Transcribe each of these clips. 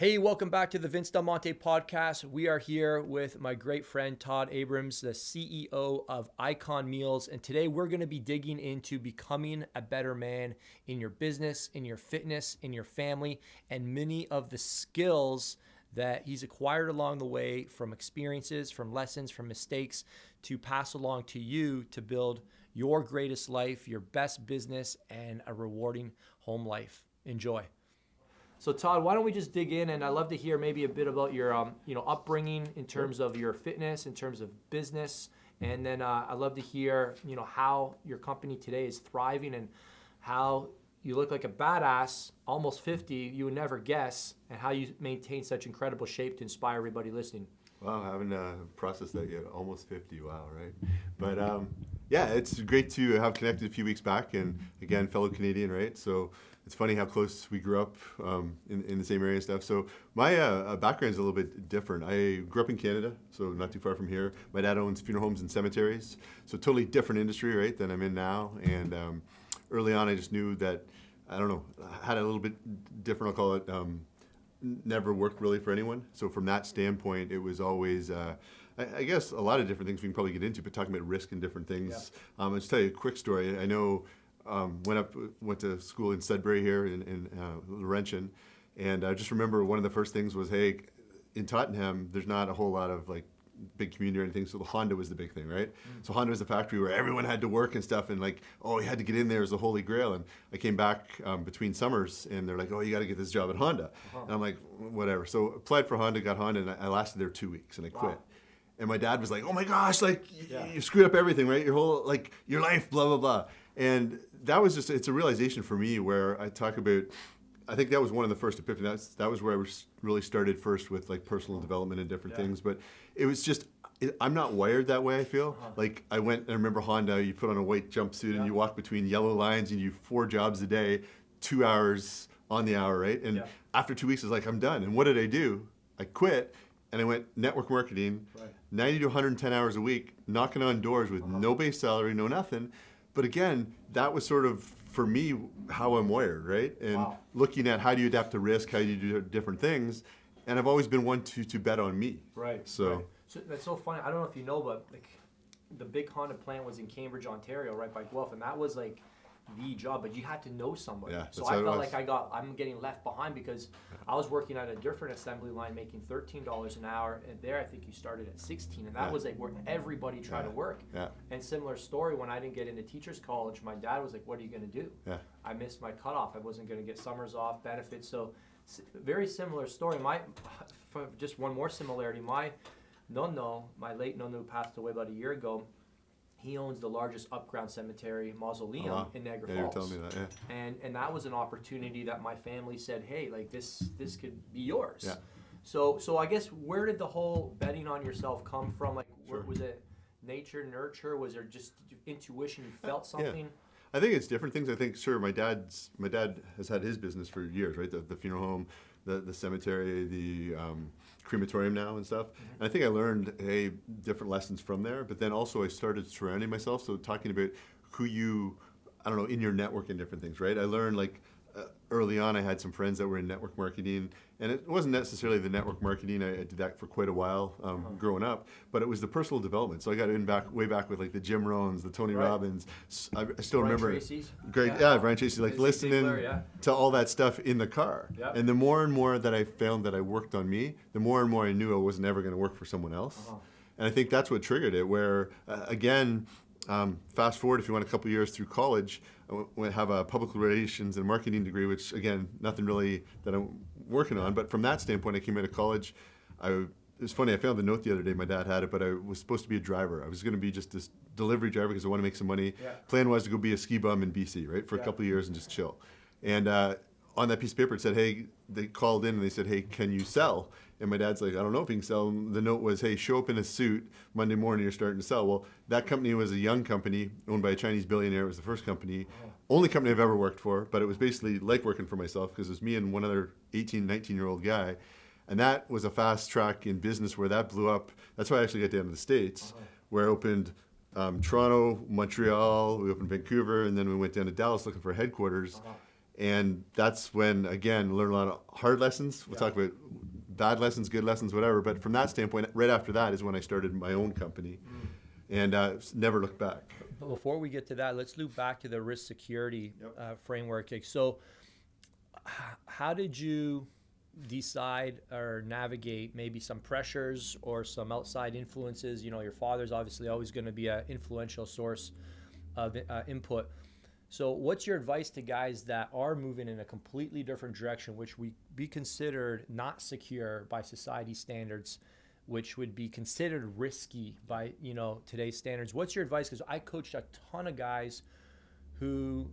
Hey, welcome back to the Monte podcast. We are here with my great friend Todd Abrams, the CEO of Icon Meals. And today we're going to be digging into becoming a better man in your business, in your fitness, in your family, and many of the skills that he's acquired along the way from experiences, from lessons, from mistakes to pass along to you to build your greatest life, your best business, and a rewarding home life. Enjoy. So Todd, why don't we just dig in, and I'd love to hear maybe a bit about your upbringing in terms of your fitness, in terms of business, and then I'd love to hear how your company today is thriving and how you look like a badass, almost 50, you would never guess, and how you maintain such incredible shape to inspire everybody listening. Wow, I haven't processed that yet. Almost 50, wow, right? But yeah, it's great to have connected a few weeks back, and again, fellow Canadian, right? So it's funny how close we grew up in the same area and stuff. So my background is a little bit different. I grew up in Canada, so not too far from here. My dad owns funeral homes and cemeteries, so totally different industry, right, than I'm in now. And early on, I just knew that, I don't know, I had a little bit different, I'll call it, never worked really for anyone. So from that standpoint, it was always, I guess, a lot of different things we can probably get into, but talking about risk and different things. Yeah. I'll just tell you a quick story. I know went to school in Sudbury here in Laurentian, and I just remember one of the first things was, hey, in Tottenham, there's not a whole lot of like big community or anything, so the Honda was the big thing, right? So Honda was a factory where everyone had to work and stuff, and like, oh, you had to get in there as the holy grail. And I came back between summers, and they're like, oh, you got to get this job at Honda. And I'm like, whatever. So applied for Honda, got Honda, and I lasted there 2 weeks, and I quit. And my dad was like, oh my gosh, like you screwed up everything, right? Your whole, like, your life, blah, blah, blah. And that was just, it's a realization for me where I talk about, I think that was one of the first epiphanies. That was where I really started first with like personal development and different things. But it was just, I'm not wired that way, I feel. Like I went, I remember Honda, you put on a white jumpsuit and you walk between yellow lines and you do 4 jobs a day, 2 hours on the hour, right? And after 2 weeks, I was like, I'm done. And what did I do? I quit and I went network marketing, 90 to 110 hours a week, knocking on doors with no base salary, no nothing. But again, that was sort of, for me, how I'm wired, right? And looking at how do you adapt to risk, how do you do different things. And I've always been one to bet on me. Right. So that's so funny. I don't know if you know, but like the big Honda plant was in Cambridge, Ontario, right by Guelph. And that was like the job, but you had to know somebody. Yeah, so I felt like I'm getting left behind because I was working at a different assembly line making $13 an hour, and there I think you started at 16, and that was like where everybody tried to work. And similar story, when I didn't get into teachers college, my dad was like, what are you going to do? I missed my cutoff. I wasn't going to get summers off, benefits. So very similar story. Just one more similarity, my late nono passed away about a year ago. He owns the largest upground cemetery mausoleum in Niagara Falls. Yeah, you're telling me that, And that was an opportunity that my family said, hey, like this could be yours. Yeah. So I guess where did the whole betting on yourself come from? Like, was it nature, nurture? Was there just intuition? You felt something? Yeah. I think it's different things. I think, sure, my dad has had his business for years, right? The funeral home, the cemetery, the crematorium now and stuff. And I think I learned different lessons from there, but then also I started surrounding myself. So talking about who you, I don't know, in your network and different things, right? I learned like early on I had some friends that were in network marketing, and it wasn't necessarily the network marketing. I did that for quite a while growing up, but it was the personal development. So I got in way back with like the Jim Rohns, the Tony Robbins. I still remember Tracy's. Brian Tracy, like listening to all that stuff in the car. And the more and more that I found that I worked on me, the more and more I knew I wasn't ever going to work for someone else. And I think that's what triggered it, where again, fast forward if you want a couple years through college, I have a public relations and marketing degree, which again, nothing really that I'm working on. But from that standpoint, I came out of college. It was funny, I found the note the other day, my dad had it, but I was supposed to be a driver. I was going to be just this delivery driver because I want to make some money. Plan was to go be a ski bum in BC, right, for a couple of years and just chill. And on that piece of paper, it said, hey, they called in and they said, hey, can you sell? And my dad's like, I don't know if you can sell. The note was, hey, show up in a suit Monday morning, you're starting to sell. Well, that company was a young company owned by a Chinese billionaire. It was the first company, only company I've ever worked for, but it was basically like working for myself because it was me and one other 18, 19-year-old guy. And that was a fast track in business where that blew up. That's why I actually got down to the States, where I opened Toronto, Montreal, we opened Vancouver, and then we went down to Dallas looking for a headquarters. And that's when, again, learn a lot of hard lessons. We'll talk about bad lessons, good lessons, whatever. But from that standpoint, right after that is when I started my own company, and never looked back. But before we get to that, let's loop back to the risk security framework. Like, so how did you decide or navigate maybe some pressures or some outside influences? You know, your father's obviously always going to be an influential source of input. So what's your advice to guys that are moving in a completely different direction, which would be considered not secure by society standards, which would be considered risky by, you know, today's standards? What's your advice? Because I coached a ton of guys who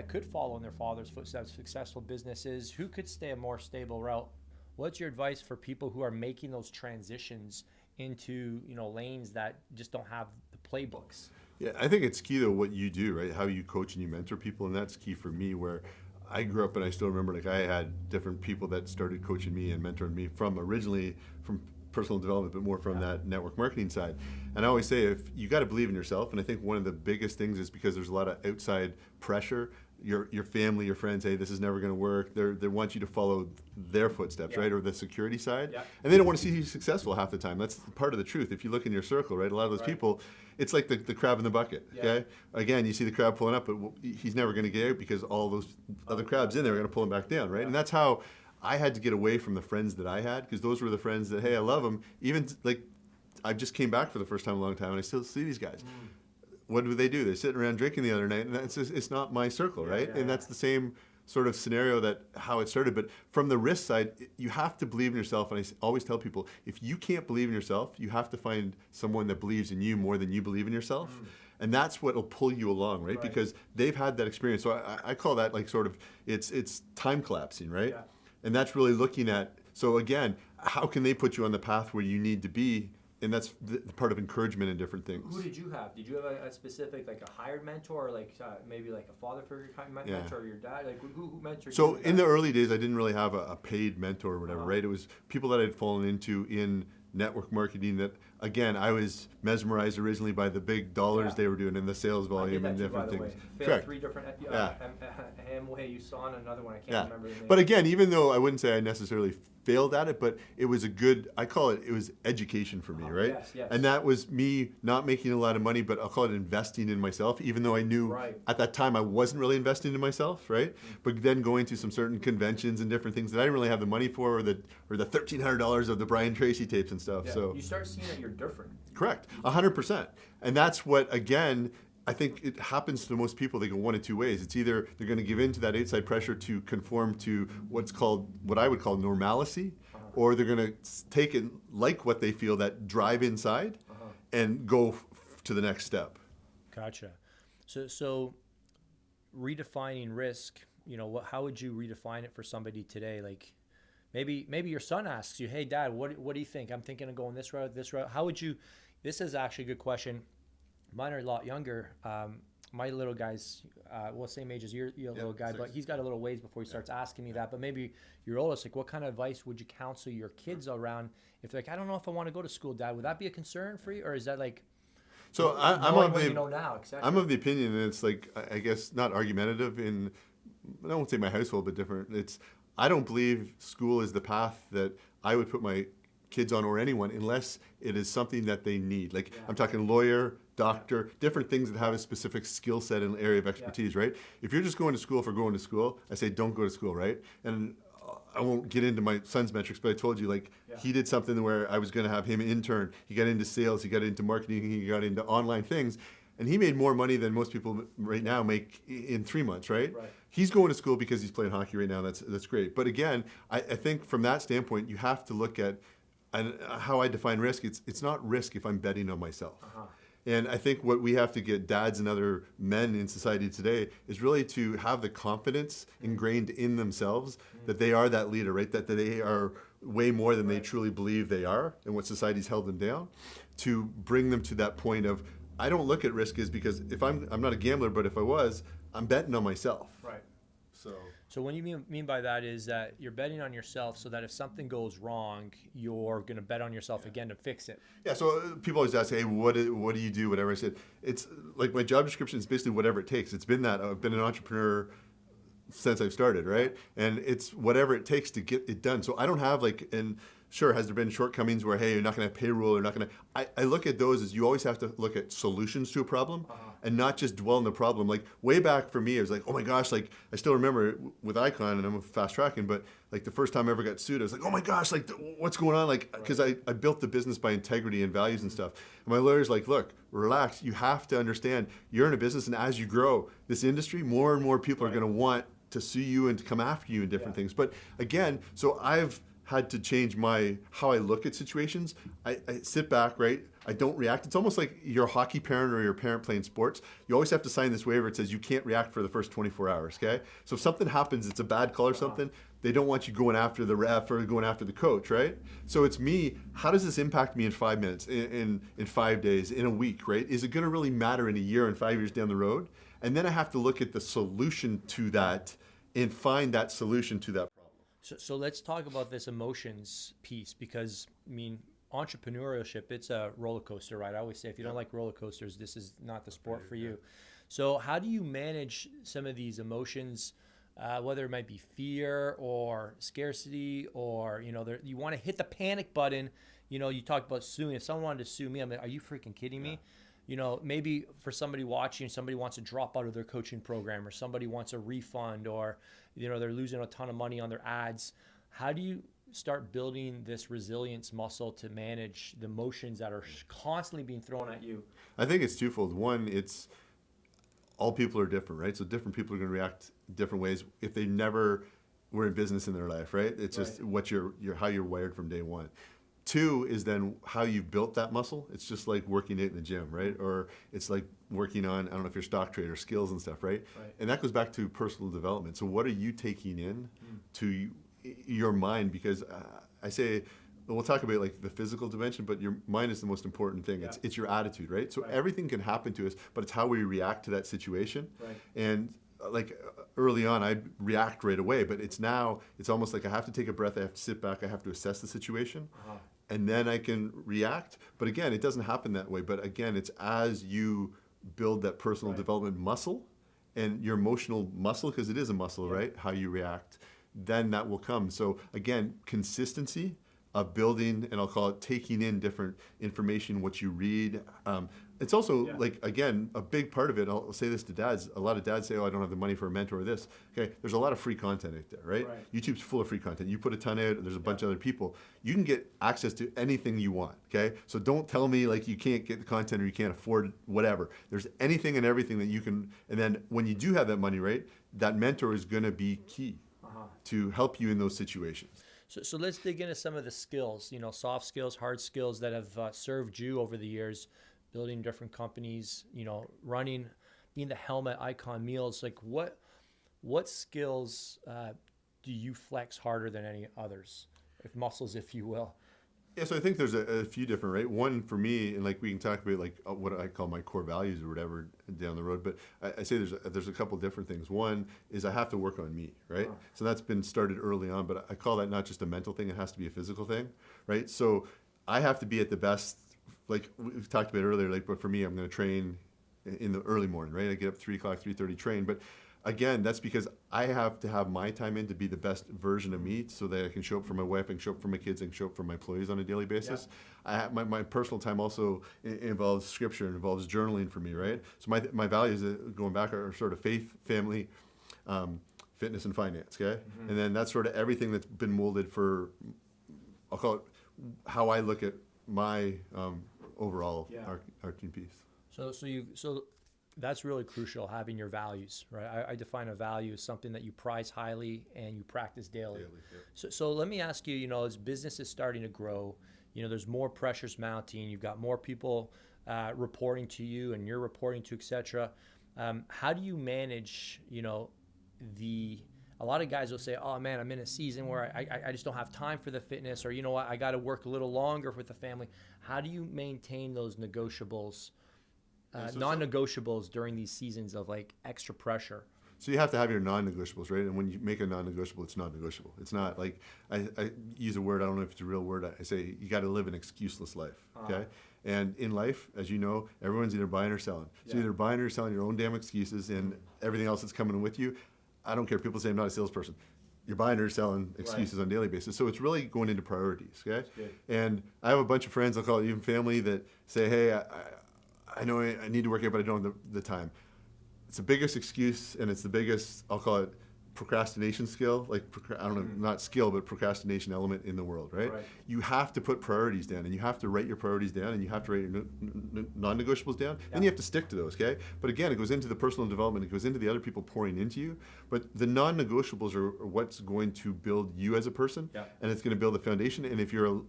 could follow in their father's footsteps, successful businesses, who could stay a more stable route. What's your advice for people who are making those transitions into, you know, lanes that just don't have the playbooks? Yeah, I think it's key though what you do, right? How you coach and you mentor people, and that's key for me. Where I grew up, and I still remember, like, I had different people that started coaching me and mentoring me originally from personal development, but more from that network marketing side. And I always say, if you got to believe in yourself, and I think one of the biggest things is because there's a lot of outside pressure. Your family, your friends, hey, this is never going to work. They want you to follow their footsteps, right, or the security side, and they don't want to see you successful half the time. That's part of the truth. If you look in your circle, right, a lot of those people, it's like the crab in the bucket. Okay, again, you see the crab pulling up, but he's never going to get out because all those other crabs in there are going to pull him back down, right? And that's how I had to get away from the friends that I had, because those were the friends that, hey, I love them. Even like, I just came back for the first time in a long time, and I still see these guys. What do? They're sitting around drinking the other night, and it's not my circle, right? And that's the same sort of scenario that how it started. But from the risk side, you have to believe in yourself. And I always tell people, if you can't believe in yourself, you have to find someone that believes in you more than you believe in yourself. And that's what will pull you along, right? Because they've had that experience. So I call that like sort of, it's time collapsing, right? And that's really looking at, so again, how can they put you on the path where you need to be? And that's the part of encouragement and different things. Who did you have? Did you have a specific, like a hired mentor, or like maybe like a father figure kind of mentor, or your dad? Like who mentored you? So in the early days, I didn't really have a paid mentor or whatever, right? It was people that I'd fallen into in network marketing that, again, I was mesmerized originally by the big dollars they were doing and the sales volume and different things. Correct. 3 different Amway you saw, and another one I can't remember the name. But again, even though I wouldn't say I necessarily failed at it, but it was a good, I call it was education for me, right? Yes. And that was me not making a lot of money, but I'll call it investing in myself, even though I knew at that time I wasn't really investing in myself, right? But then going to some certain conventions and different things that I didn't really have the money for, or the $1,300 of the Brian Tracy tapes and stuff. So you start seeing that you're different. Correct, 100%. And that's what, again, I think it happens to most people. They go one of two ways. It's either they're going to give in to that outside pressure to conform to what I would call normalcy, or they're going to take it like what they feel, that drive inside, and go to the next step. Gotcha. So redefining risk, you know, how would you redefine it for somebody today? Like maybe your son asks you, hey, Dad, what do you think? I'm thinking of going this route. How would you, this is actually a good question. Mine are a lot younger. My little guy's, same age as your little guy, 6. but he's got a little ways before he starts asking me that. But maybe your oldest, like, what kind of advice would you counsel your kids around if they're like, I don't know if I want to go to school, Dad? Would that be a concern for you, or is that like? So I'm of the, you know now, exactly. I'm of the opinion, and it's like, I guess not argumentative in, I won't say my household, but different. I don't believe school is the path that I would put my kids on, or anyone, unless it is something that they need. Like I'm talking lawyer, doctor, different things that have a specific skill set and area of expertise, right? If you're just going to school for going to school, I say don't go to school, right? And I won't get into my son's metrics, but I told you, like, he did something where I was going to have him intern. He got into sales, he got into marketing, he got into online things, and he made more money than most people right now make in 3 months, right? He's going to school because he's playing hockey right now. That's great. But again, I think from that standpoint, you have to look at, and how I define risk. It's not risk if I'm betting on myself. And I think what we have to get dads and other men in society today is really to have the confidence ingrained in themselves that they are that leader, right? That they are way more than they truly believe they are, and what society's held them down, to bring them to that point of, I don't look at risk as, because if I'm not a gambler, but if I was, I'm betting on myself. Right. So what you mean by that is that you're betting on yourself, so that if something goes wrong, you're going to bet on yourself again to fix it. Yeah, so people always ask, hey, what do you do, whatever. I said, it's like my job description is basically whatever it takes. It's been that. I've been an entrepreneur since I've started, right? And it's whatever it takes to get it done. So I don't have like, and Sure, has there been shortcomings where, hey, you're not going to have payroll, you're not going to... I look at those as you always have to look at solutions to a problem and not just dwell on the problem. Like way back for me, it was like, oh my gosh, like I still remember with Icon, and I'm fast tracking, but like the first time I ever got sued, I was like, oh my gosh, like what's going on? Like, because I built the business by integrity and values and stuff. And my lawyer's like, look, relax. You have to understand you're in a business, and as you grow this industry, more and more people are going to want to sue you and to come after you in different things. But again, so I've had to change how I look at situations. I sit back, right? I don't react. It's almost like you're a hockey parent or you're a parent playing sports. You always have to sign this waiver. It says you can't react for the first 24 hours, okay? So if something happens, it's a bad call or something, they don't want you going after the ref or going after the coach, right? So it's me, how does this impact me in 5 minutes, in 5 days, in a week, right? Is it gonna really matter in a year and 5 years down the road? And then I have to look at the solution to that and find that solution to that problem. So let's talk about this emotions piece, because I mean, entrepreneurship, it's a roller coaster, right? I always say, if you don't like roller coasters, this is not the sport for you. So how do you manage some of these emotions, whether it might be fear or scarcity, or, you know, you want to hit the panic button. You know, you talked about suing. If someone wanted to sue me, I'm like, are you freaking kidding me? You know, maybe for somebody watching, somebody wants to drop out of their coaching program, or somebody wants a refund, or, you know, they're losing a ton of money on their ads. How do you start building this resilience muscle to manage the emotions that are constantly being thrown at you? I think it's twofold. One, it's all people are different, right? So different people are going to react different ways if they never were in business in their life, right? It's just what how you're wired from day one. Two is then how you've built that muscle. It's just like working it in the gym, right? Or it's like working on, I don't know if you're a stock trader, skills and stuff, right? And that goes back to personal development. So what are you taking in to your mind? Because I say, we'll talk about like the physical dimension, but your mind is the most important thing. It's your attitude, right? So everything can happen to us, but it's how we react to that situation. And like early on, I'd react right away, but it's almost like I have to take a breath, I have to sit back, I have to assess the situation. And then I can react. But again, it doesn't happen that way. But again, it's as you build that personal development muscle and your emotional muscle, because it is a muscle, right? How you react, then that will come. So again, consistency of building, and I'll call it taking in different information, what you read. It's also like, again, a big part of it, I'll say this to dads, a lot of dads say, oh, I don't have the money for a mentor or this. Okay, there's a lot of free content out there, right? YouTube's full of free content. You put a ton out, there's a bunch of other people. You can get access to anything you want, okay? So don't tell me like you can't get the content or you can't afford whatever. There's anything and everything that you can, and then when you do have that money, right, that mentor is gonna be key to help you in those situations. So let's dig into some of the skills, you know, soft skills, hard skills that have served you over the years, building different companies, you know, being the helm at Icon Meals. Like what skills do you flex harder than any others, if muscles, if you will? Yeah, so I think there's a few different, right? One for me, and like we can talk about like what I call my core values or whatever down the road, but I say there's a couple different things. One is I have to work on me, right? So that's been started early on, but I call that not just a mental thing, it has to be a physical thing, right? So I have to be at the best, like we've talked about earlier, like, but for me, I'm going to train in the early morning, right? I get up 3 o'clock, 3:30 train, but again, that's because I have to have my time in to be the best version of me so that I can show up for my wife, I can show up for my kids, I can show up for my employees on a daily basis. I have my personal time also involves scripture, involves journaling for me, right? So my values going back are sort of faith, family, fitness, and finance, okay? And then that's sort of everything that's been molded for, I'll call it how I look at my overall arching piece. So that's really crucial, having your values, right? I define a value as something that you prize highly and you practice daily. So let me ask you, you know, as business is starting to grow, you know, there's more pressures mounting, you've got more people reporting to you and you're reporting to, et cetera. How do you manage, you know, a lot of guys will say, oh man, I'm in a season where I just don't have time for the fitness, or you know what, I got to work a little longer with the family. How do you maintain those negotiables, non-negotiables during these seasons of like extra pressure? So you have to have your non-negotiables, right? And when you make a non-negotiable, it's non-negotiable. It's not like, I use a word, I don't know if it's a real word, I say you got to live an excuseless life, okay? And in life, as you know, everyone's either buying or selling. So either buying or selling your own damn excuses and everything else that's coming with you. I don't care. People say I'm not a salesperson. you're buying or selling excuses on a daily basis. So it's really going into priorities, okay? And I have a bunch of friends, I'll call it even family, that say, hey, I know I need to work out, but I don't have the time. It's the biggest excuse, and it's the biggest, I'll call it, procrastination skill, like I don't know, not skill, but procrastination element in the world, right? You have to put priorities down, and you have to write your priorities down, and you have to write your non-negotiables down, and you have to stick to those, okay? But again, it goes into the personal development, it goes into the other people pouring into you, but the non-negotiables are what's going to build you as a person, and it's going to build the foundation, and if you're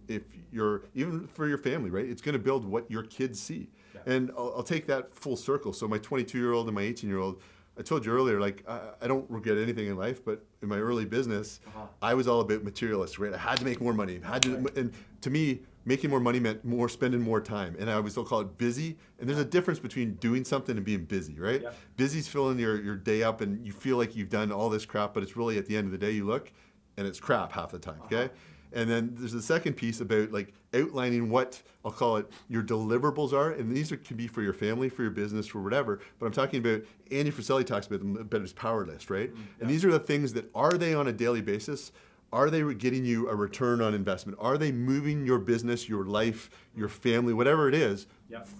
even for your family, right, it's going to build what your kids see. And I'll take that full circle. So my 22-year-old and my 18-year-old, I told you earlier, like, I don't regret anything in life, but in my early business, I was all about materialist, right? I had to make more money. And to me, making more money meant spending more time. And I always still call it busy. And there's a difference between doing something and being busy, right? Busy's filling your day up, and you feel like you've done all this crap, but it's really at the end of the day, you look, and it's crap half the time, okay? And then there's the second piece about like outlining what I'll call it your deliverables are, and these can be for your family, for your business, for whatever. But I'm talking about Andy Friselli talks about them, about his power list, right? And these are the things that are they on a daily basis? Are they getting you a return on investment? Are they moving your business, your life, your family, whatever it is,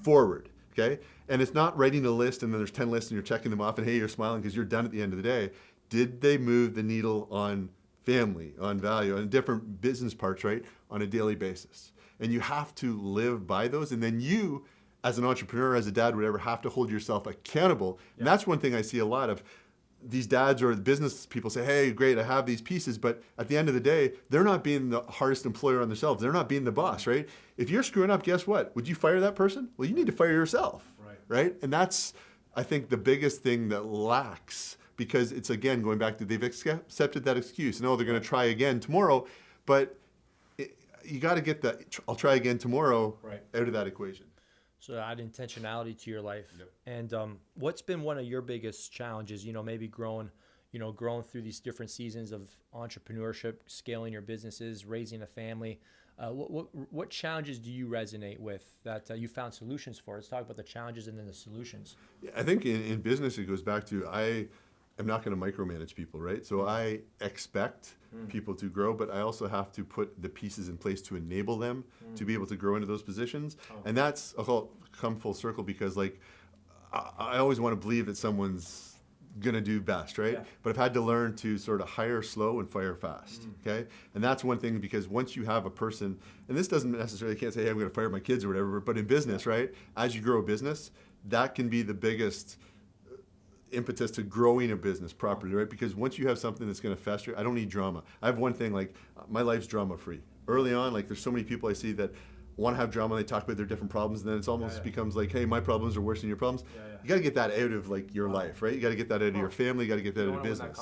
forward? Okay, and it's not writing a list and then there's 10 lists and you're checking them off and hey, you're smiling because you're done at the end of the day. Did they move the needle on family, on value, on different business parts, right, on a daily basis? And you have to live by those. And then you, as an entrepreneur, as a dad, whatever, have to hold yourself accountable. And that's one thing I see a lot of. These dads or business people say, hey, great, I have these pieces. But at the end of the day, they're not being the hardest employer on themselves. They're not being the boss, right? If you're screwing up, guess what? Would you fire that person? Well, you need to fire yourself, right? And that's, I think, the biggest thing that lacks. Because it's, again, going back to they've accepted that excuse. No, they're going to try again tomorrow. But you got to get the I'll try again tomorrow out of that equation. So add intentionality to your life. And what's been one of your biggest challenges, maybe growing through these different seasons of entrepreneurship, scaling your businesses, raising a family? What challenges do you resonate with that you found solutions for? Let's talk about the challenges and then the solutions. Yeah, I think in business, it goes back to I'm not going to micromanage people, right? So I expect people to grow, but I also have to put the pieces in place to enable them to be able to grow into those positions. And that's, I'll call it come full circle because like, I always want to believe that someone's going to do best, right? But I've had to learn to sort of hire slow and fire fast, okay? And that's one thing because once you have a person, and this doesn't necessarily, can't say, hey, I'm going to fire my kids or whatever, but in business, right? As you grow a business, that can be the biggest impetus to growing a business properly, right? Because once you have something that's going to fester, I don't need drama. I have one thing, like my life's drama free. Early on, like there's so many people I see that want to have drama, they talk about their different problems, and then it's almost becomes like, hey, my problems are worse than your problems. You got to get that out of like your life, right? You got to get that out of your family, you got to get that out of business.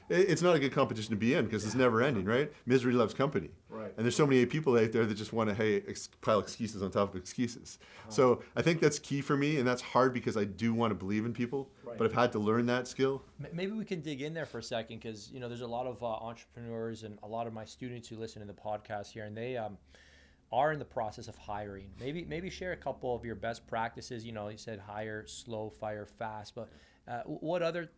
It's not a good competition to be in because it's never ending, right? Misery loves company. And there's so many people out there that just want to, hey, pile excuses on top of excuses. So I think that's key for me, and that's hard because I do want to believe in people, but I've had to learn that skill. Maybe we can dig in there for a second because, there's a lot of entrepreneurs and a lot of my students who listen to the podcast here, and they are in the process of hiring. Maybe share a couple of your best practices. You said hire slow, fire fast, but what other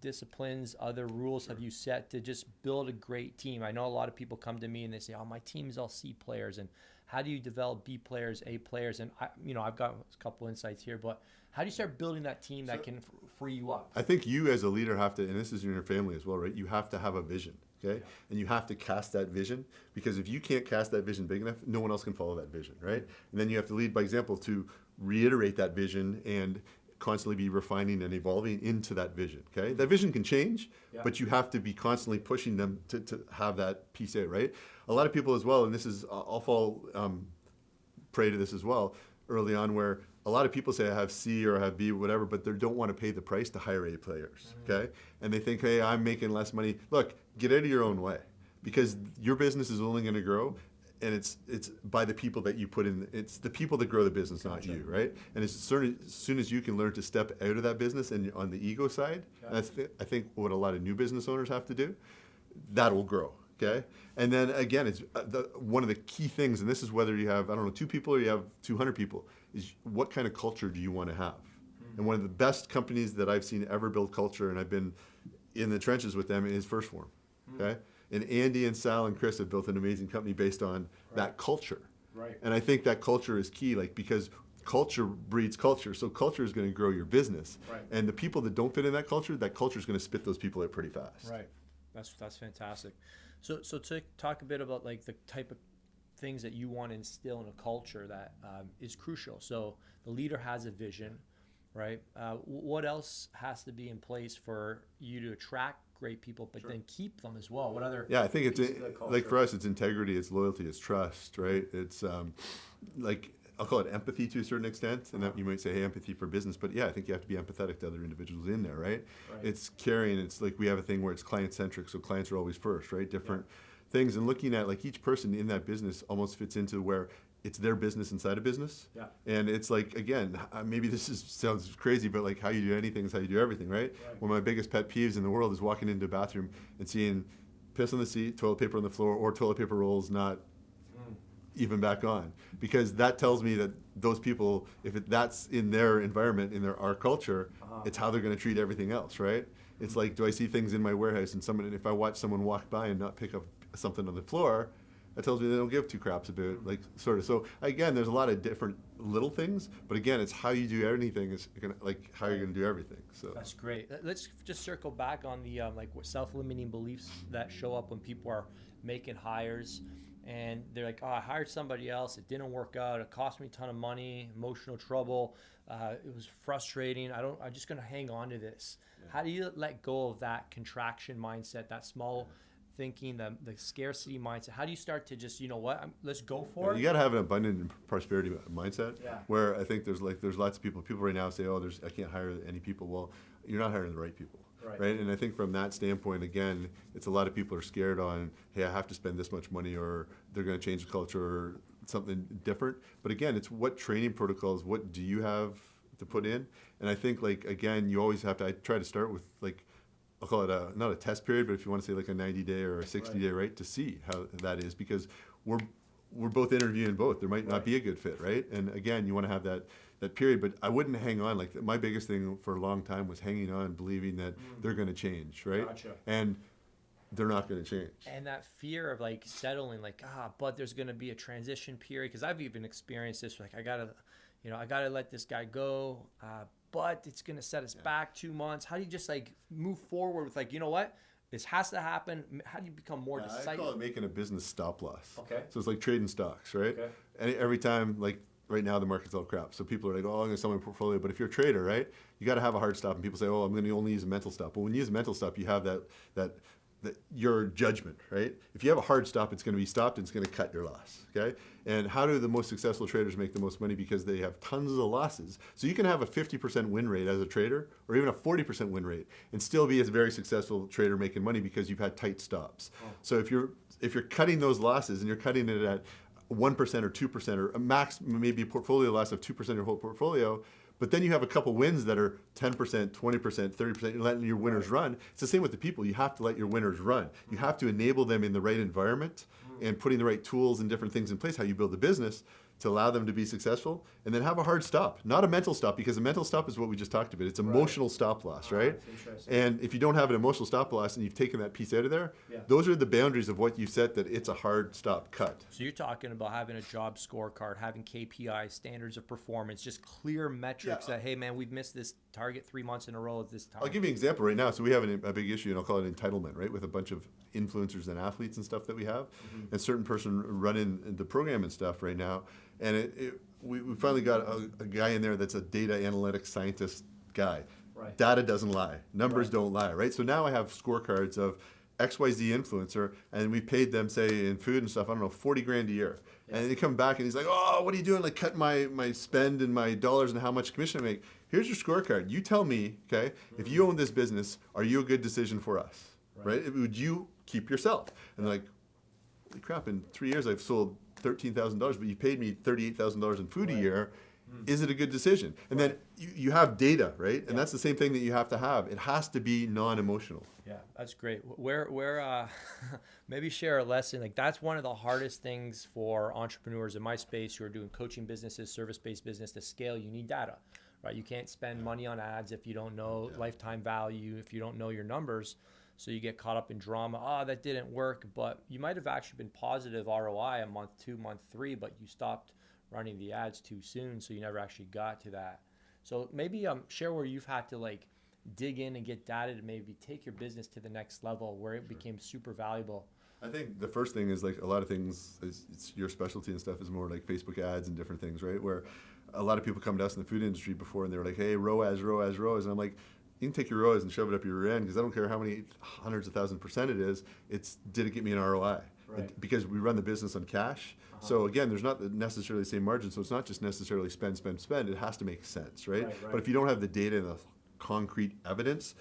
disciplines, other rules have you set to just build a great team? I know a lot of people come to me and they say, oh, my team's all C players, and how do you develop B players, A players? And I've got a couple insights here, but how do you start building that team that can free you up? I think you as a leader have to, and this is in your family as well, right? You have to have a vision. Okay? And you have to cast that vision because if you can't cast that vision big enough, no one else can follow that vision, right? And then you have to lead by example to reiterate that vision and constantly be refining and evolving into that vision, okay? That vision can change, but you have to be constantly pushing them to have that piece out, right? A lot of people as well, and this is, I'll fall prey to this as well, early on where a lot of people say I have C or I have B or whatever, but they don't want to pay the price to hire A players, okay? And they think, hey, I'm making less money. Look, get out of your own way because your business is only going to grow and it's by the people that you put in. It's the people that grow the business, not you, right? And as soon as you can learn to step out of that business and on the ego side, that's I think what a lot of new business owners have to do, that will grow. Okay, and then again, it's one of the key things, and this is whether you have 2 people or you have 200 people, is what kind of culture do you want to have? And one of the best companies that I've seen ever build culture, and I've been in the trenches with them in his first form. Okay, and Andy and Sal and Chris have built an amazing company based on that culture. Right. And I think that culture is key, like, because culture breeds culture. So culture is going to grow your business. Right. And the people that don't fit in that culture is going to spit those people out pretty fast. Right. That's fantastic. So to talk a bit about like the type of things that you want to instill in a culture that is crucial. So the leader has a vision, right? What else has to be in place for you to attract great people, but then keep them as well? What other? Yeah, I think it's like for us, it's integrity, it's loyalty, it's trust, right? It's like, I'll call it empathy to a certain extent, and that you might say, hey, empathy for business, but yeah, I think you have to be empathetic to other individuals in there, right? It's caring. It's like we have a thing where it's client-centric, so clients are always first, right? Different things, and looking at like each person in that business almost fits into where it's their business inside a business. Yeah. And it's like, again, maybe this sounds crazy, but like how you do anything is how you do everything, right? One of my biggest pet peeves in the world is walking into a bathroom and seeing piss on the seat, toilet paper on the floor, or toilet paper rolls not even back on, because that tells me that those people, if that's in their environment, in our culture, it's how they're going to treat everything else, right? It's like, do I see things in my warehouse and if I watch someone walk by and not pick up something on the floor, that tells me they don't give two craps about, like, sort of. So again, there's a lot of different little things, but again, it's how you do anything is gonna, like, how you're going to do everything. So that's great. Let's just circle back on the like self-limiting beliefs that show up when people are making hires. And they're like, oh, I hired somebody else. It didn't work out. It cost me a ton of money, emotional trouble. It was frustrating. I'm just going to hang on to this. Yeah. How do you let go of that contraction mindset, that small thinking, the scarcity mindset? How do you start to just, you know what, let's go for it? You got to have an abundant and prosperity mindset. Yeah. Where I think there's lots of people right now say, oh, I can't hire any people. Well, you're not hiring the right people. Right. And I think from that standpoint, again, it's a lot of people are scared on, hey, I have to spend this much money, or they're going to change the culture, or something different. But again, it's what training protocols, what do you have to put in? And I think, like, again, you always have to, I try to start with, like, I'll call it not a test period, but if you want to say like a 90-day or a 60-day, right, to see how that is, because we're both interviewing both. There might not be a good fit, right? And again, you want to have that period, but I wouldn't hang on. Like, my biggest thing for a long time was hanging on, believing that they're going to change, right? Gotcha. And they're not going to change. And that fear of like settling, like, but there's going to be a transition period, because I've even experienced this. Like, I gotta let this guy go, but it's going to set us back 2 months. How do you just like move forward with, like, you know what? This has to happen. How do you become more decisive? I call it making a business stop loss. Okay. So it's like trading stocks, right? Okay. And every time, like, right now the market's all crap. So people are like, oh, I'm going to sell my portfolio. But if you're a trader, right, you got to have a hard stop. And people say, oh, I'm going to only use a mental stop. But when you use a mental stop, you have that your judgment, right? If you have a hard stop, it's going to be stopped and it's going to cut your loss, okay? And how do the most successful traders make the most money? Because they have tons of losses. So you can have a 50% win rate as a trader, or even a 40% win rate, and still be a very successful trader making money because you've had tight stops. Oh. So if you're cutting those losses and you're cutting it at 1% or 2%, or a max, maybe a portfolio loss of 2% of your whole portfolio, but then you have a couple wins that are 10%, 20%, 30%, you're letting your winners run. It's the same with the people. You have to let your winners run. You have to enable them in the right environment and putting the right tools and different things in place, how you build a business to allow them to be successful, and then have a hard stop, not a mental stop, because a mental stop is what we just talked about. It's emotional stop loss, right? And if you don't have an emotional stop loss and you've taken that piece out of there, those are the boundaries of what you set, that it's a hard stop cut. So you're talking about having a job scorecard, having KPIs, standards of performance, just clear metrics that, hey man, we've missed this target 3 months in a row at this time. I'll give you an example right now. So we have a big issue, and I'll call it entitlement, right? With a bunch of influencers and athletes and stuff that we have, and certain person running the program and stuff right now. And we finally got a guy in there that's a data analytics scientist guy. Right. Data doesn't lie. Numbers don't lie, right? So now I have scorecards of XYZ influencer, and we paid them, say, in food and stuff, I don't know, $40,000 a year. Yeah. And they come back and he's like, oh, what are you doing? Like, cut my spend and my dollars and how much commission I make. Here's your scorecard. You tell me, okay, if you own this business, are you a good decision for us, right? Would you keep yourself? And they're like, holy crap, in 3 years I've sold $13,000, but you paid me $38,000 in food a year. Is it a good decision? And then you have data, right? And that's the same thing that you have to have. It has to be non-emotional. Yeah, that's great. Where maybe share a lesson. Like, that's one of the hardest things for entrepreneurs in my space who are doing coaching businesses, service-based business to scale. You need data, right? You can't spend money on ads if you don't know lifetime value, if you don't know your numbers. So you get caught up in drama. Oh, that didn't work, but you might have actually been positive ROI a month 2, month 3, but you stopped running the ads too soon, so you never actually got to that. So maybe share where you've had to like dig in and get data to maybe take your business to the next level where it became super valuable. I think the first thing is like a lot of things, it's your specialty and stuff is more like Facebook ads and different things, right? Where a lot of people come to us in the food industry before and they're like, hey, ROAS. And I'm like, you can take your ROAS and shove it up your rear end because I don't care how many hundreds of %,000 it is. It's, did it get me an ROI? Right. Because we run the business on cash. So again, there's not necessarily the same margin. So it's not just necessarily spend. It has to make sense, right? But if you don't have the data and the concrete evidence,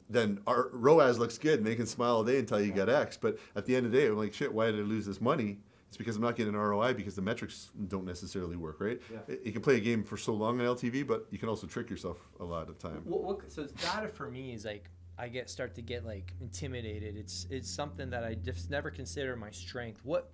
then our ROAS looks good and they can smile all day and tell you got X. But at the end of the day, I'm like, shit, why did I lose this money? It's because I'm not getting an ROI because the metrics don't necessarily work, right? You can play a game for so long on LTV, but you can also trick yourself a lot of the time. So data for me is like, I start to get like intimidated. It's something that I just never consider my strength. What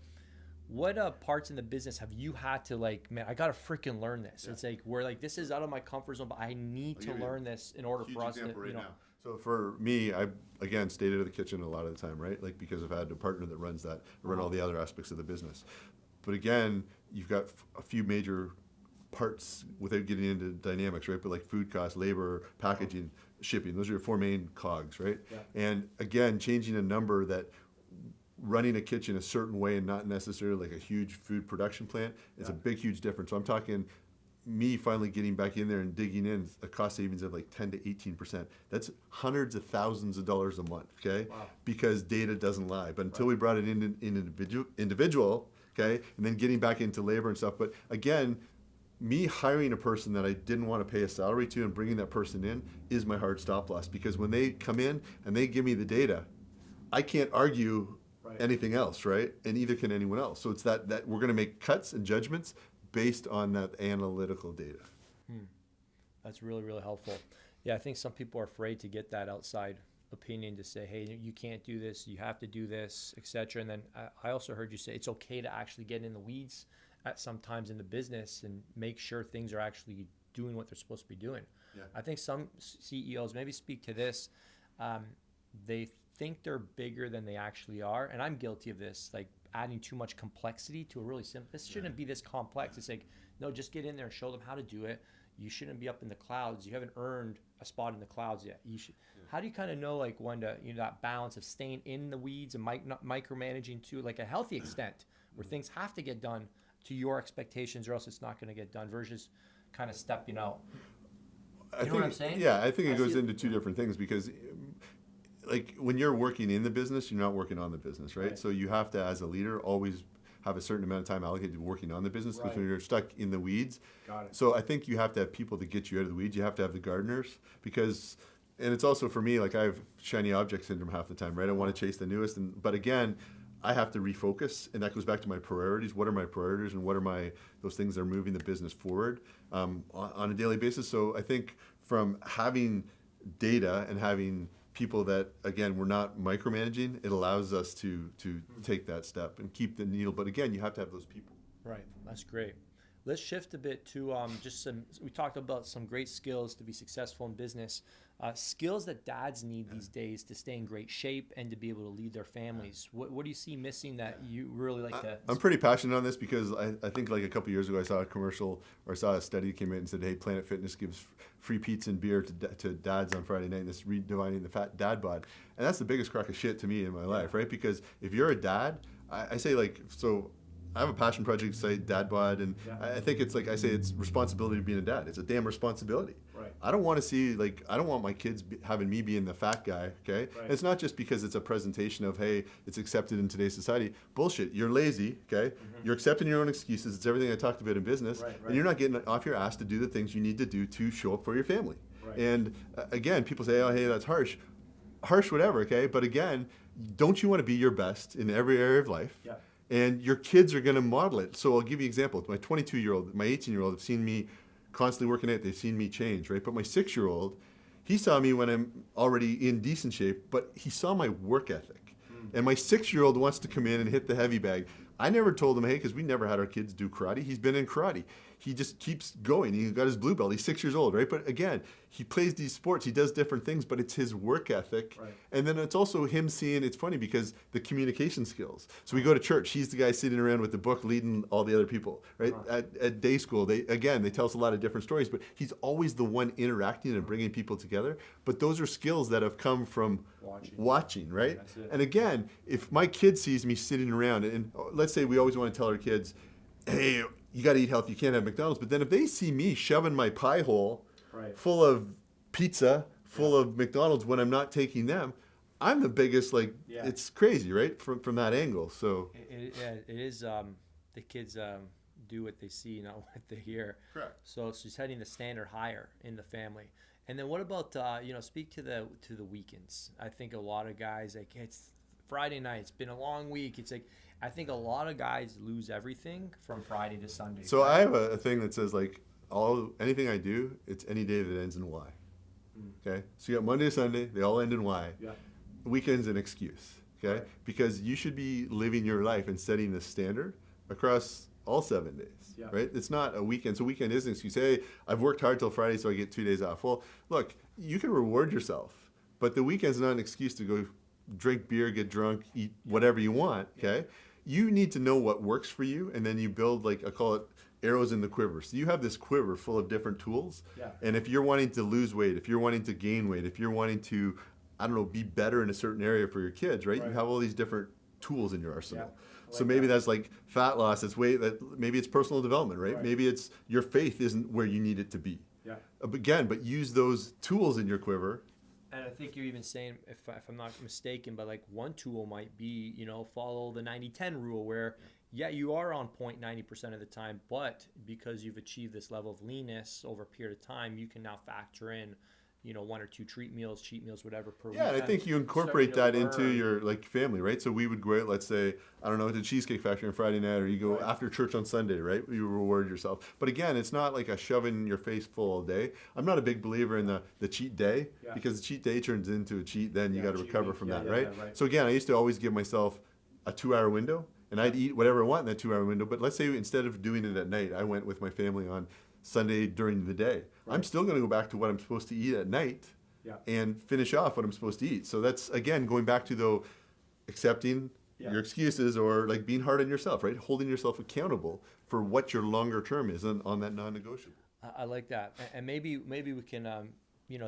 parts in the business have you had to like, man, I got to freaking learn this. It's like, we're like, this is out of my comfort zone, but I need to learn this in order for us to, you know. So for me, I, again, stayed out of the kitchen a lot of the time, right? Like because I've had a partner that runs that, run all the other aspects of the business. But again, you've got a few major parts without getting into dynamics, right? But like food costs, labor, packaging, shipping, those are your 4 main cogs, right? And again, changing a number that running a kitchen a certain way and not necessarily like a huge food production plant is a big, huge difference. So I'm talking me finally getting back in there and digging in a cost savings of like 10 to 18%. That's hundreds of thousands of dollars a month, okay? Because data doesn't lie. But until we brought it in individual, okay, and then getting back into labor and stuff. But again, me hiring a person that I didn't want to pay a salary to and bringing that person in is my hard stop loss, because when they come in and they give me the data, I can't argue anything else, right? And neither can anyone else. So it's that we're going to make cuts and judgments based on that analytical data. That's really, really helpful. Yeah, I think some people are afraid to get that outside opinion to say, hey, you can't do this, you have to do this, etc. And then I also heard you say it's okay to actually get in the weeds at sometimes in the business and make sure things are actually doing what they're supposed to be doing. I think some CEOs, maybe speak to this, they think they're bigger than they actually are. And I'm guilty of this, like adding too much complexity to a really simple, this shouldn't be this complex. It's like, no, just get in there and show them how to do it. You shouldn't be up in the clouds. You haven't earned a spot in the clouds yet. You should. How do you kind of know like when to, you know, that balance of staying in the weeds and not micromanaging to like a healthy extent where things have to get done to your expectations or else it's not going to get done versus kind of stepping out? You know what I'm saying? Yeah, I think it goes into two different things, because like when you're working in the business, you're not working on the business, right? So you have to, as a leader, always have a certain amount of time allocated to working on the business, because when you're stuck in the weeds. So I think you have to have people to get you out of the weeds. You have to have the gardeners, because, and it's also for me, like I have shiny object syndrome half the time, right? I want to chase the newest, but again, I have to refocus, and that goes back to my priorities. What are my priorities, and what are those things that are moving the business forward on a daily basis? So I think from having data and having people that, again, we're not micromanaging, it allows us to take that step and keep the needle. But again, you have to have those people. Right, that's great. Let's shift a bit to we talked about some great skills to be successful in business, skills that dads need these days to stay in great shape and to be able to lead their families. What do you see missing that you really like to? I'm pretty passionate on this, because I think like a couple years ago I saw a commercial, or I saw a study that came in and said, hey, Planet Fitness gives free pizza and beer to dads on Friday night, and this redefining the fat dad bod. And that's the biggest crock of shit to me in my life, right? Because if you're a dad, I say like, so I have a passion project site, Dad Bod, and I think it's like I say, it's responsibility of being a dad. It's a damn responsibility. I don't want to see, like, I don't want my kids having me being the fat guy, okay? And it's not just because it's a presentation of, hey, it's accepted in today's society. Bullshit. You're lazy, okay? You're accepting your own excuses. It's everything I talked about in business. And you're not getting off your ass to do the things you need to do to show up for your family. And again, people say, oh, hey, that's harsh. Harsh, whatever, okay? But again, don't you want to be your best in every area of life? And your kids are going to model it. So I'll give you an example. My 22-year-old, my 18-year-old have seen me constantly working out. They've seen me change, right? But my 6-year-old, he saw me when I'm already in decent shape, but he saw my work ethic. And my 6-year-old wants to come in and hit the heavy bag. I never told him, hey, because we never had our kids do karate. He's been in karate. he just keeps going. He got his blue belt. He's 6 years old, right? But again, he plays these sports. He does different things, but it's his work ethic. Right. And then it's also him seeing, it's funny because the communication skills. So we go to church. He's the guy sitting around with the book leading all the other people, right? At day school, they tell us a lot of different stories, but he's always the one interacting and bringing people together. But those are skills that have come from watching, right? And again, if my kid sees me sitting around, and let's say we always want to tell our kids, hey, you got to eat healthy, you can't have McDonald's. But then if they see me shoving my pie hole full of pizza, full of McDonald's when I'm not taking them, I'm the biggest, it's crazy, right? From that angle. So it is, the kids do what they see, not what they hear. Correct. So it's just setting the standard higher in the family. And then what about, speak to the weekends. I think a lot of guys, it's Friday night, it's been a long week. It's I think a lot of guys lose everything from Friday to Sunday. So I have a thing that says anything I do, it's any day that ends in Y. Okay? So you got Monday to Sunday, they all end in Y. Yeah. Weekend's an excuse. Okay? Right. Because you should be living your life and setting the standard across all 7 days. Yeah. Right? It's not a weekend. So weekend is an excuse. Hey, I've worked hard till Friday, so I get 2 days off. Well, look, you can reward yourself, but the weekend's not an excuse to go drink beer, get drunk, eat whatever you want. Okay? You need to know what works for you, and then you build, I call it arrows in the quiver. So you have this quiver full of different tools. Yeah. And if you're wanting to lose weight, if you're wanting to gain weight, if you're wanting to, be better in a certain area for your kids, right? You have all these different tools in your arsenal. Yeah. So maybe that's fat loss, maybe it's personal development, right? Maybe it's your faith isn't where you need it to be. Yeah. But use those tools in your quiver. And I think you're even saying, if I'm not mistaken, but one tool might be, follow the 90-10 rule where, you are on point 90% of the time, but because you've achieved this level of leanness over a period of time, you can now factor in, 1 or 2 cheat meals, whatever per week. Yeah, and I think you incorporate that into your family, right? So we would go out, let's say, to the Cheesecake Factory on Friday night, or you go after church on Sunday, right? You reward yourself. But again, it's not like a shove in your face full all day. I'm not a big believer in the cheat day, because the cheat day turns into a cheat, then you got to recover from that, right? So again, I used to always give myself a 2-hour window, and I'd eat whatever I want in that 2-hour window. But let's say instead of doing it at night, I went with my family on Sunday during the day. I'm still going to go back to what I'm supposed to eat at night and finish off what I'm supposed to eat. So that's, again, going back to accepting your excuses, or being hard on yourself, right? Holding yourself accountable for what your longer term is on that non-negotiable. I like that. And maybe we can,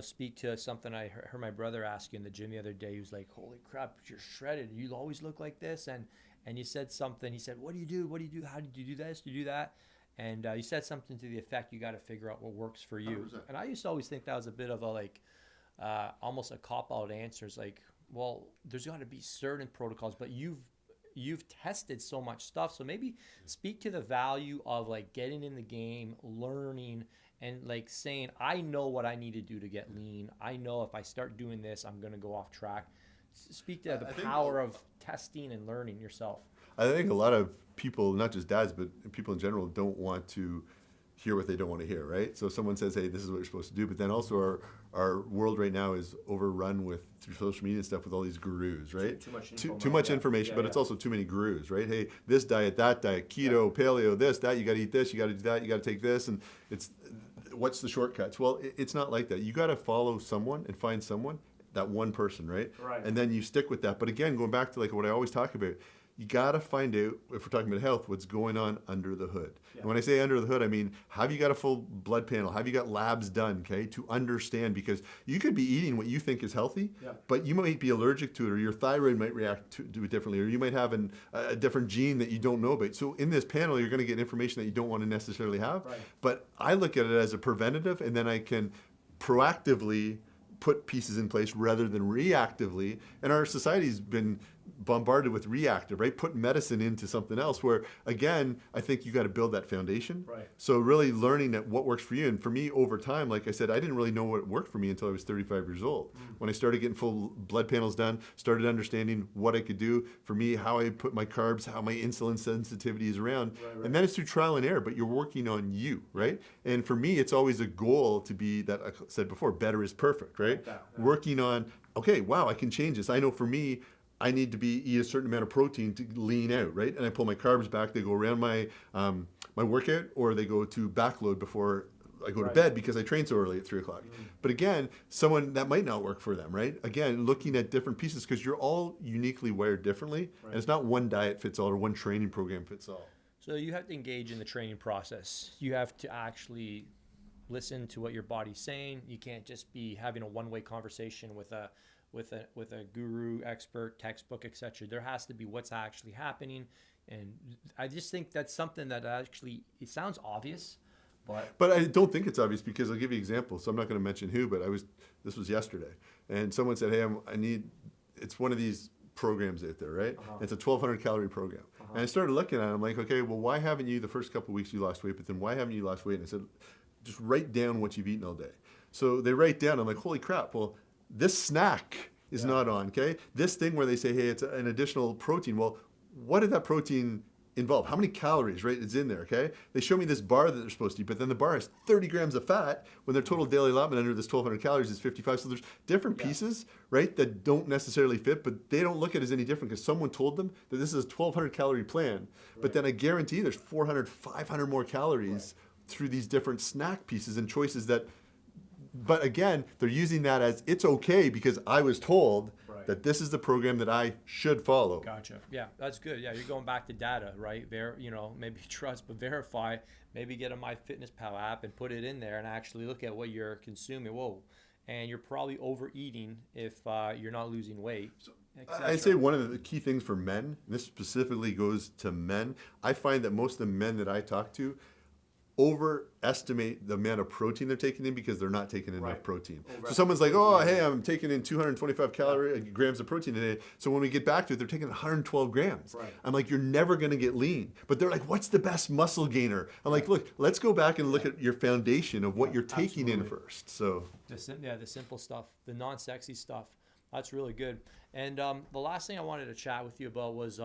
speak to something I heard my brother ask you in the gym the other day. He was like, holy crap, you're shredded. You always look like this. And you said something. He said, what do you do? What do you do? How did you do this? Do you do that? And you said something to the effect, you got to figure out what works for you. 100%. And I used to always think that was a bit of a almost a cop-out answer. It's well, there's got to be certain protocols, but you've tested so much stuff. So maybe speak to the value of getting in the game, learning, and saying, I know what I need to do to get lean. I know if I start doing this, I'm going to go off track. Speak to the power of testing and learning yourself. I think a lot of people, not just dads, but people in general, don't want to hear what they don't want to hear, right? So if someone says, hey, this is what you're supposed to do, but then also our world right now is overrun through social media and stuff, with all these gurus, right? Too much information, but it's also too many gurus, right? Hey, this diet, that diet, keto, paleo, this, that, you got to eat this, you got to do that, you got to take this, and what's the shortcuts? Well, it's not like that. You got to follow someone and find someone, that one person, right? And then you stick with that. But again, going back to what I always talk about, you got to find out, if we're talking about health, what's going on under the hood. And when I say under the hood, I mean, have you got a full blood panel? Have you got labs done, okay, to understand? Because you could be eating what you think is healthy, but you might be allergic to it, or your thyroid might react to it differently, or you might have a different gene that you don't know about. So in this panel, you're going to get information that you don't want to necessarily have. But I look at it as a preventative, and then I can proactively put pieces in place rather than reactively. And our society's been bombarded with reactive, right? Put medicine into something else, where again, I think you got to build that foundation. So really learning that what works for you. And for me, over time, like I said, I didn't really know what worked for me until I was 35 years old. When I started getting full blood panels done, started understanding what I could do for me, how I put my carbs, how my insulin sensitivity is around. And then it's through trial and error, but you're working on you, right? And for me, it's always a goal to be, that I said before, better is perfect, right? Working on, okay, wow, I can change this. I know for me, I need to eat a certain amount of protein to lean out, right? And I pull my carbs back. They go around my my workout, or they go to backload before I go to bed because I train so early at 3 o'clock. But again, someone that might not work for them, right? Again, looking at different pieces because you're all uniquely wired differently, and it's not one diet fits all or one training program fits all. So you have to engage in the training process. You have to actually listen to what your body's saying. You can't just be having a one-way conversation with a guru, expert, textbook, etc. There has to be what's actually happening, and I just think that's something that actually, it sounds obvious, but I don't think it's obvious because I'll give you an example. So I'm not going to mention who, but this was yesterday, and someone said, "Hey, it's one of these programs out there, right? It's a 1,200 calorie program." And I started looking at it. I'm like, okay, well, why haven't you the first couple of weeks you lost weight, but then why haven't you lost weight? And I said, just write down what you've eaten all day. So they write down. I'm like, holy crap! Well, this snack is not on, okay? This thing where they say, hey, it's an additional protein. Well, what did that protein involve? How many calories, right, is in there, okay? They show me this bar that they're supposed to eat, but then the bar has 30 grams of fat when their total daily allotment under this 1,200 calories is 55. So there's different pieces, right, that don't necessarily fit, but they don't look at it as any different because someone told them that this is a 1,200 calorie plan. But then I guarantee there's 400, 500 more calories through these different snack pieces and choices that, but again, they're using that as it's okay because I was told that this is the program that I should follow. Gotcha. Yeah, that's good. Yeah, you're going back to data, right? Maybe trust, but verify. Maybe get a MyFitnessPal app and put it in there and actually look at what you're consuming. Whoa, and you're probably overeating if you're not losing weight. So, I'd say one of the key things for men, and this specifically goes to men, I find that most of the men that I talk to overestimate the amount of protein they're taking in because they're not taking enough protein. So someone's like, oh, hey, I'm taking in 225 grams of protein today. So when we get back to it, they're taking 112 grams. I'm like, you're never going to get lean. But they're like, what's the best muscle gainer? I'm like, look, let's go back and look at your foundation of what you're taking in first. So the simple stuff, the non-sexy stuff. That's really good. And the last thing I wanted to chat with you about was,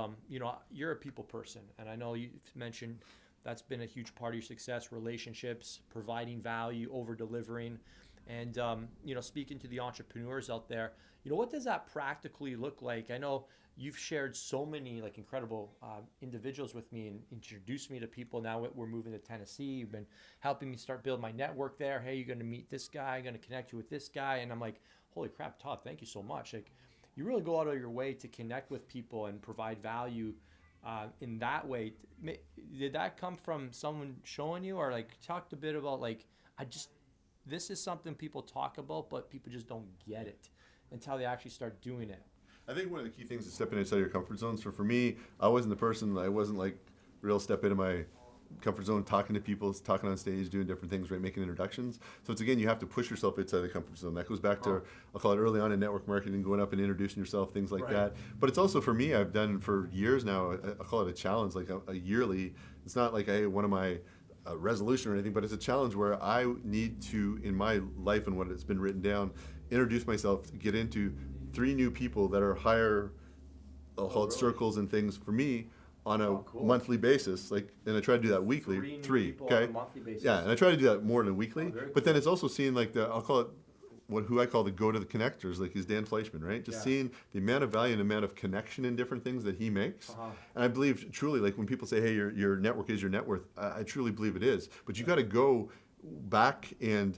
you're a people person. And I know you mentioned that's been a huge part of your success, relationships, providing value, over-delivering. And, speaking to the entrepreneurs out there, what does that practically look like? I know you've shared so many incredible individuals with me and introduced me to people. Now we're moving to Tennessee. You've been helping me start building my network there. Hey, you're going to meet this guy. I'm going to connect you with this guy. And I'm like, holy crap, Todd, thank you so much. You really go out of your way to connect with people and provide value in that way. Did that come from someone showing you, or talked a bit about this is something people talk about, but people just don't get it until they actually start doing it? I think one of the key things is stepping outside your comfort zone. So for me, I wasn't the person, I wasn't real step into my comfort zone, talking to people, talking on stage, doing different things, right, making introductions. So it's, again, you have to push yourself outside the comfort zone. That goes back to, I'll call it early on in network marketing, going up and introducing yourself, things like that. But it's also, for me, I've done for years now, I call it a challenge, a yearly. It's not one of my resolution or anything, but it's a challenge where I need to, in my life and what has been written down, introduce myself, get into 3 new people that are higher, I'll call it circles and things for me, on a monthly basis, and I try to do that weekly. 3, okay? On a monthly basis. Yeah, and I try to do that more than weekly. But then it's also seeing I'll call it who I call the go to the connectors, is Dan Fleischman, right? Just seeing the amount of value and amount of connection in different things that he makes. And I believe truly, when people say, hey, your network is your net worth, I truly believe it is. But you got to go back and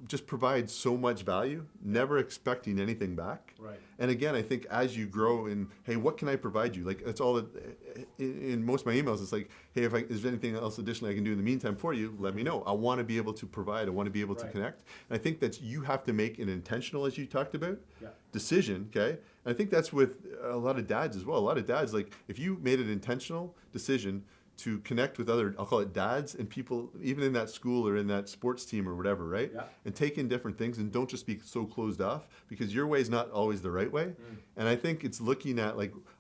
just provide so much value, never expecting anything back. And again, I think as you grow in, hey, what can I provide you? That's all that, in most of my emails, it's hey, if there's anything else additionally I can do in the meantime for you, let me know. I want to be able to provide. I want to be able to connect. And I think that you have to make an intentional, as you talked about, decision, okay? And I think that's with a lot of dads as well. A lot of dads, if you made an intentional decision to connect with other, I'll call it dads and people, even in that school or in that sports team or whatever, right? And take in different things and don't just be so closed off, because your way is not always the right way. And I think it's looking at,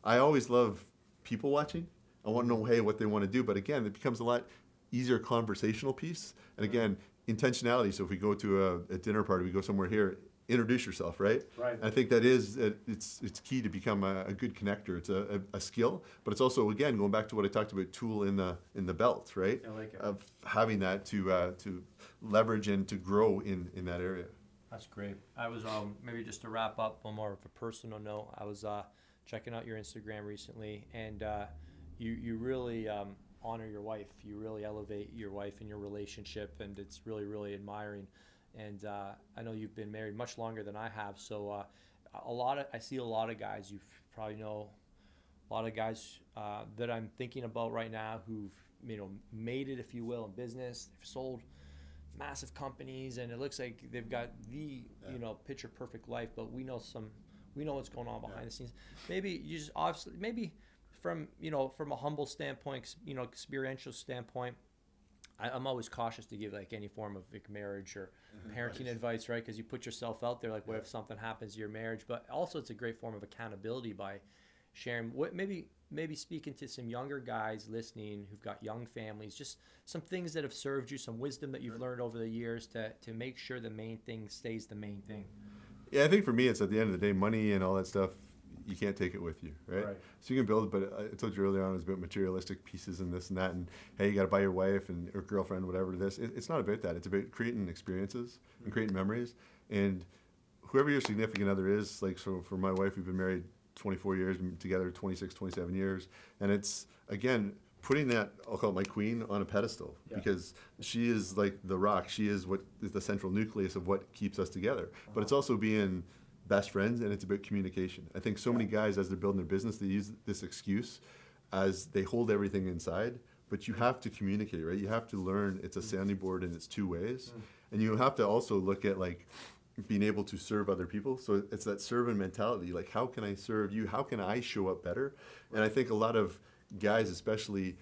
I always love people watching. I want to know, hey, what they want to do. But again, it becomes a lot easier conversational piece. And again, intentionality. So if we go to a dinner party, we go somewhere here, introduce yourself, right? And I think that is, it's key to become a good connector. It's a skill, but it's also, again, going back to what I talked about, tool in the belt, right? I like it. Of having that to leverage and to grow in that area. That's great. I was, maybe just to wrap up on more of a personal note, I was checking out your Instagram recently, and you really honor your wife. You really elevate your wife and your relationship, and it's really, really admiring. And I know you've been married much longer than I have, so I see a lot of guys, you probably know a lot of guys that I'm thinking about right now who've made it, if you will, in business. They've sold massive companies, and it looks like they've got the picture perfect life, but we know what's going on behind the scenes. Maybe you just obviously maybe from a humble standpoint, experiential standpoint, I'm always cautious to give like any form of like marriage or parenting advice, right? Because you put yourself out there, like what if something happens to your marriage? But also it's a great form of accountability by sharing what maybe speaking to some younger guys listening who've got young families, just some things that have served you, some wisdom that you've learned over the years to make sure the main thing stays the main thing. Yeah, I think for me, it's at the end of the day, money and all that stuff, you can't take it with you, right? So you can build it, but I told you earlier on, it was about materialistic pieces and this and that, and hey, you got to buy your wife and or girlfriend, whatever it is. It's not about that. It's about creating experiences and creating memories. And whoever your significant other is, like, so for my wife, we've been married 24 years, been together 26, 27 years. And it's, again, putting that, I'll call it my queen, on a pedestal, because she is like the rock. She is what is the central nucleus of what keeps us together. But it's also being best friends, and it's about communication. I think so many guys, as they're building their business, they use this excuse as they hold everything inside, but you have to communicate, right? You have to learn it's a sounding board and it's two ways. And you have to also look at like being able to serve other people. So it's that servant mentality, like how can I serve you? How can I show up better? And I think a lot of guys especially,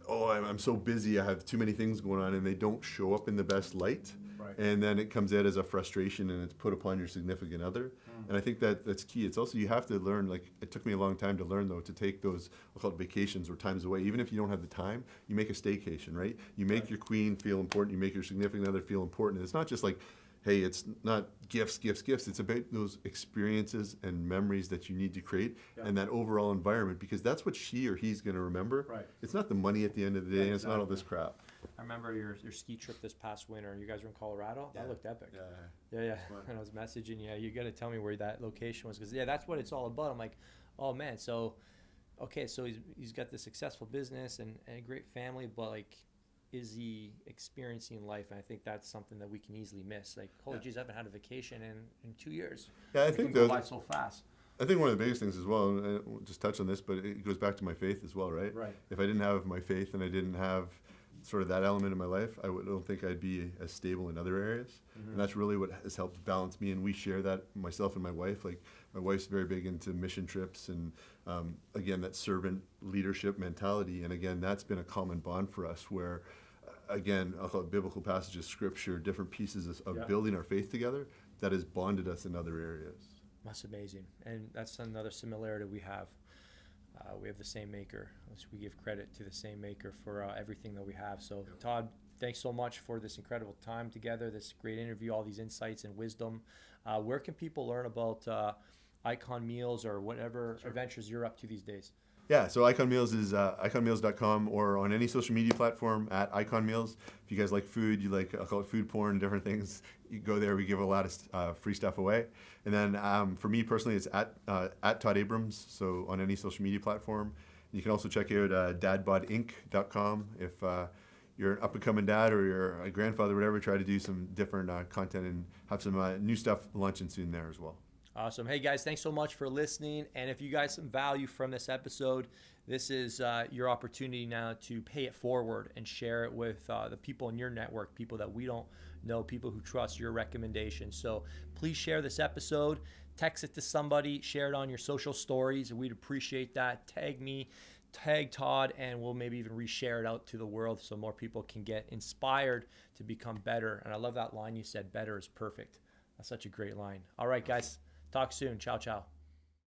I'm so busy, I have too many things going on, and they don't show up in the best light. And then it comes out as a frustration, and it's put upon your significant other. And I think that's key. It's also, you have to learn, like it took me a long time to learn though, to take those, I'll call it vacations or times away. Even if you don't have the time, you make a staycation, right? You make your queen feel important, you make your significant other feel important. And it's not just like, hey, it's not gifts. It's about those experiences and memories that you need to create and that overall environment, because that's what she or he's going to remember. It's not the money at the end of the day, and it's not all this crap. I remember your ski trip this past winter. You guys were in Colorado. That looked epic. Yeah. And I was messaging you. You got to tell me where that location was, because that's what it's all about. I'm like, oh man. So, okay, so he's got this successful business and a great family, but like, is he experiencing life? And I think that's something that we can easily miss. Like, holy geez, I haven't had a vacation in 2 years. Yeah, I think go by so fast. I think one of the biggest things as well, and I won't just touch on this, but it goes back to my faith as well, right? If I didn't have my faith and I didn't have sort of that element in my life, I don't think I'd be as stable in other areas. And that's really what has helped balance me. And we share that, myself and my wife. Like, my wife's very big into mission trips and, again, that servant leadership mentality. And again, that's been a common bond for us where, again, I'll call it biblical passages, scripture, different pieces of building our faith together that has bonded us in other areas. That's amazing. And that's another similarity we have. We have the same maker. We give credit to the same maker for everything that we have. So, Todd, thanks so much for this incredible time together, this great interview, all these insights and wisdom. Where can people learn about Icon Meals or whatever adventures you're up to these days? Yeah, so Icon Meals is iconmeals.com, or on any social media platform at Icon Meals. If you guys like food, you like, I'll call it food porn, different things, you go there. We give a lot of free stuff away. And then for me personally, it's at Todd Abrams, so on any social media platform. You can also check out dadbodinc.com if you're an up-and-coming dad or you're a grandfather, whatever. Try to do some different content and have some new stuff launching soon there as well. Awesome. Hey, guys, thanks so much for listening. And if you guys some value from this episode, this is your opportunity now to pay it forward and share it with the people in your network, people that we don't know, people who trust your recommendations. So please share this episode, text it to somebody, share it on your social stories. We'd appreciate that. Tag me, tag Todd, and we'll maybe even reshare it out to the world so more people can get inspired to become better. And I love that line you said, better is perfect. That's such a great line. All right, guys. Talk soon. Ciao, ciao.